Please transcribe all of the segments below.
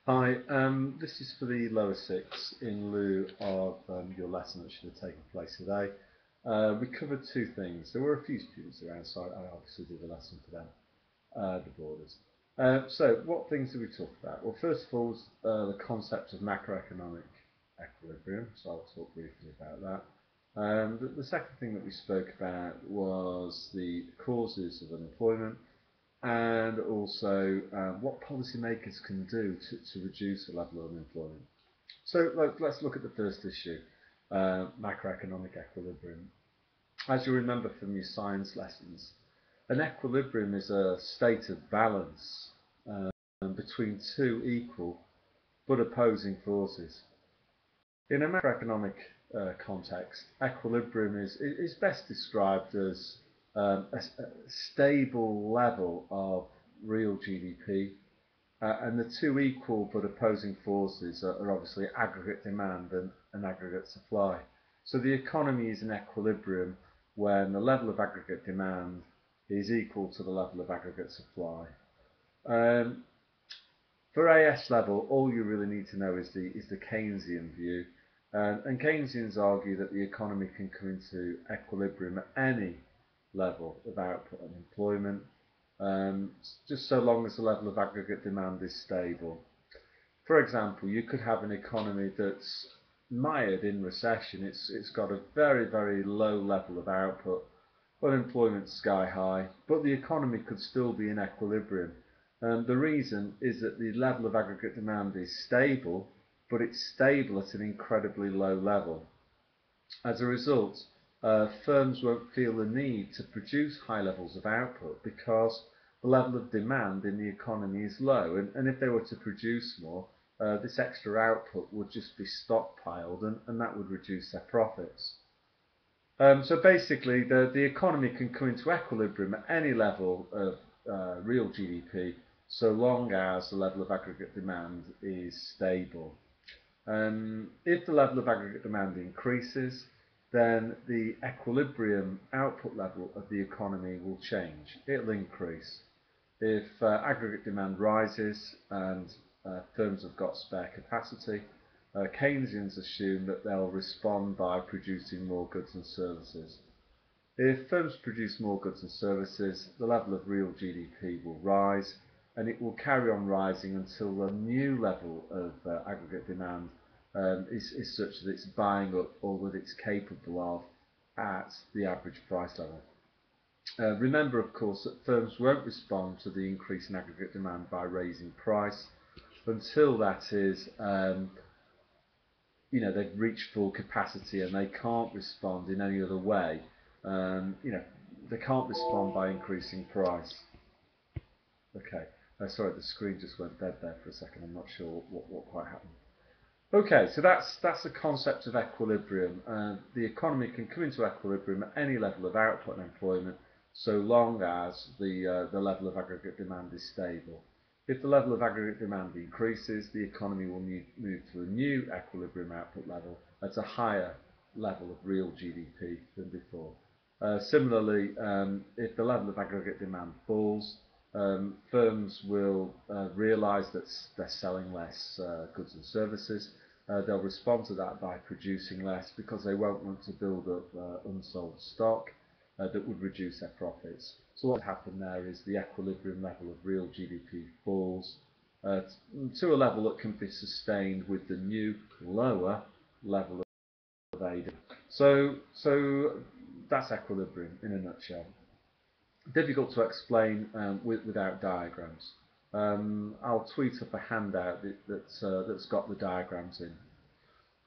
Hi, this is for the lower six in lieu of your lesson that should have taken place today. We covered two things. There were a few students around, so I obviously did a lesson for them, the boarders. So what things did we talk about? Well, first of all, the concept of macroeconomic equilibrium, so I'll talk briefly about that. The second thing that we spoke about was the causes of unemployment and also what policymakers can do to reduce the level of unemployment. So let's look at the first issue, macroeconomic equilibrium. As you remember from your science lessons, an equilibrium is a state of balance between two equal but opposing forces. In a macroeconomic context, equilibrium is best described as a stable level of real GDP, and the two equal but opposing forces are obviously aggregate demand and aggregate supply. So the economy is in equilibrium when the level of aggregate demand is equal to the level of aggregate supply. Um, for AS level, all you really need to know is the Keynesian view, and Keynesians argue that the economy can come into equilibrium at any level of output and employment, just so long as the level of aggregate demand is stable. For example, you could have an economy that's mired in recession. It's got a very low level of output, unemployment sky high, but the economy could still be in equilibrium. The reason is that the level of aggregate demand is stable, but it's stable at an incredibly low level. As a result, firms won't feel the need to produce high levels of output because the level of demand in the economy is low, and if they were to produce more, this extra output would just be stockpiled, and that would reduce their profits. So basically, the economy can come into equilibrium at any level of real GDP, so long as the level of aggregate demand is stable. If the level of aggregate demand increases, then the equilibrium output level of the economy will change. It'll increase. If aggregate demand rises and firms have got spare capacity, Keynesians assume that they'll respond by producing more goods and services. If firms produce more goods and services, the level of real GDP will rise, and it will carry on rising until the new level of aggregate demand is such that it's buying up all that it's capable of at the average price level. Remember, of course, that firms won't respond to the increase in aggregate demand by raising price until that is they've reached full capacity and they can't respond in any other way. They can't respond by increasing price. Okay, sorry, the screen just went dead there for a second. I'm not sure what quite happened. Okay, so that's the concept of equilibrium. The economy can come into equilibrium at any level of output and employment, so long as the level of aggregate demand is stable. If the level of aggregate demand increases, the economy will move to a new equilibrium output level at a higher level of real GDP than before. Similarly, if the level of aggregate demand falls, firms will realise that they're selling less goods and services. They'll respond to that by producing less because they won't want to build up unsold stock that would reduce their profits. So what would happen there is the equilibrium level of real GDP falls to a level that can be sustained with the new lower level of aid. So that's equilibrium in a nutshell. Difficult to explain without diagrams. I'll tweet up a handout that's got the diagrams in.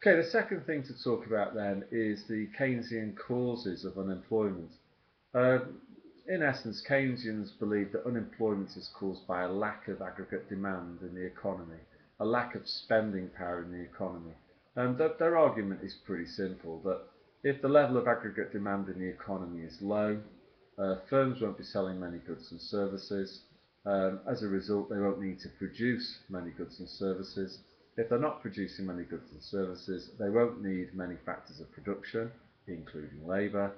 Okay, the second thing to talk about then is the Keynesian causes of unemployment. In essence, Keynesians believe that unemployment is caused by a lack of aggregate demand in the economy, a lack of spending power in the economy. And their argument is pretty simple, that if the level of aggregate demand in the economy is low, firms won't be selling many goods and services. As a result, they won't need to produce many goods and services. If they're not producing many goods and services, they won't need many factors of production, including labour.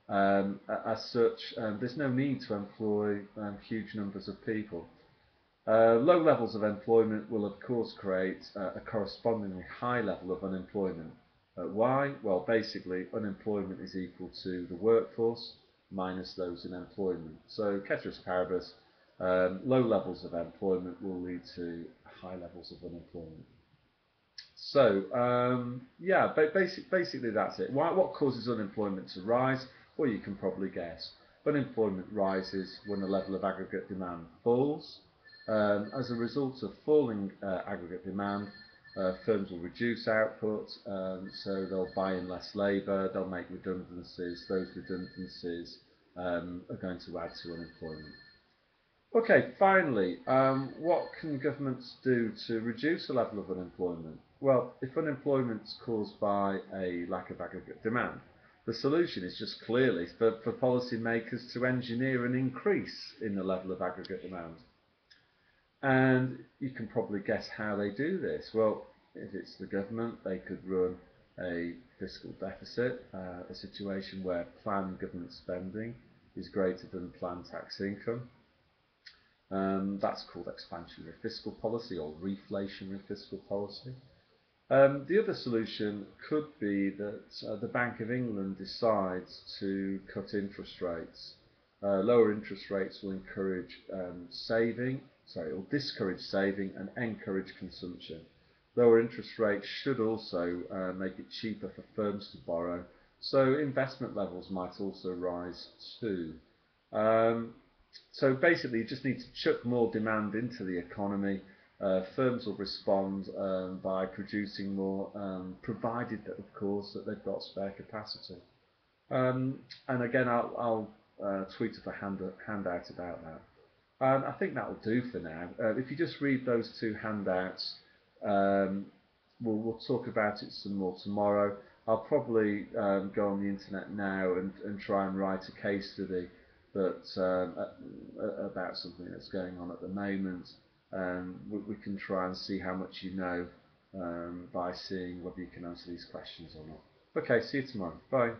As such, there's no need to employ huge numbers of people. Low levels of employment will of course create a correspondingly high level of unemployment. Why? Well, basically unemployment is equal to the workforce minus those in employment. So ceteris paribus, low levels of employment will lead to high levels of unemployment. So yeah, basically that's it. What causes unemployment to rise? Well, you can probably guess. Unemployment rises when the level of aggregate demand falls. As a result of falling aggregate demand, firms will reduce output, so they'll buy in less labour, they'll make redundancies. Those redundancies are going to add to unemployment. Okay, finally, what can governments do to reduce the level of unemployment? Well, if unemployment is caused by a lack of aggregate demand, the solution is just clearly for policymakers to engineer an increase in the level of aggregate demand. And you can probably guess how they do this. Well, if it's the government, they could run a fiscal deficit, a situation where planned government spending is greater than planned tax income. That's called expansionary fiscal policy or reflationary fiscal policy. The other solution could be that the Bank of England decides to cut interest rates. Lower interest rates will encourage will discourage saving and encourage consumption. Lower interest rates should also make it cheaper for firms to borrow, so investment levels might also rise too. So basically, you just need to chuck more demand into the economy. Firms will respond by producing more, provided that, of course, that they've got spare capacity. And again, I'll tweet up a handout about that. I think that will do for now. If you just read those two handouts, we'll talk about it some more tomorrow. I'll probably go on the internet now and try and write a case study about something that's going on at the moment. We can try and see how much you know by seeing whether you can answer these questions or not. Okay, see you tomorrow. Bye.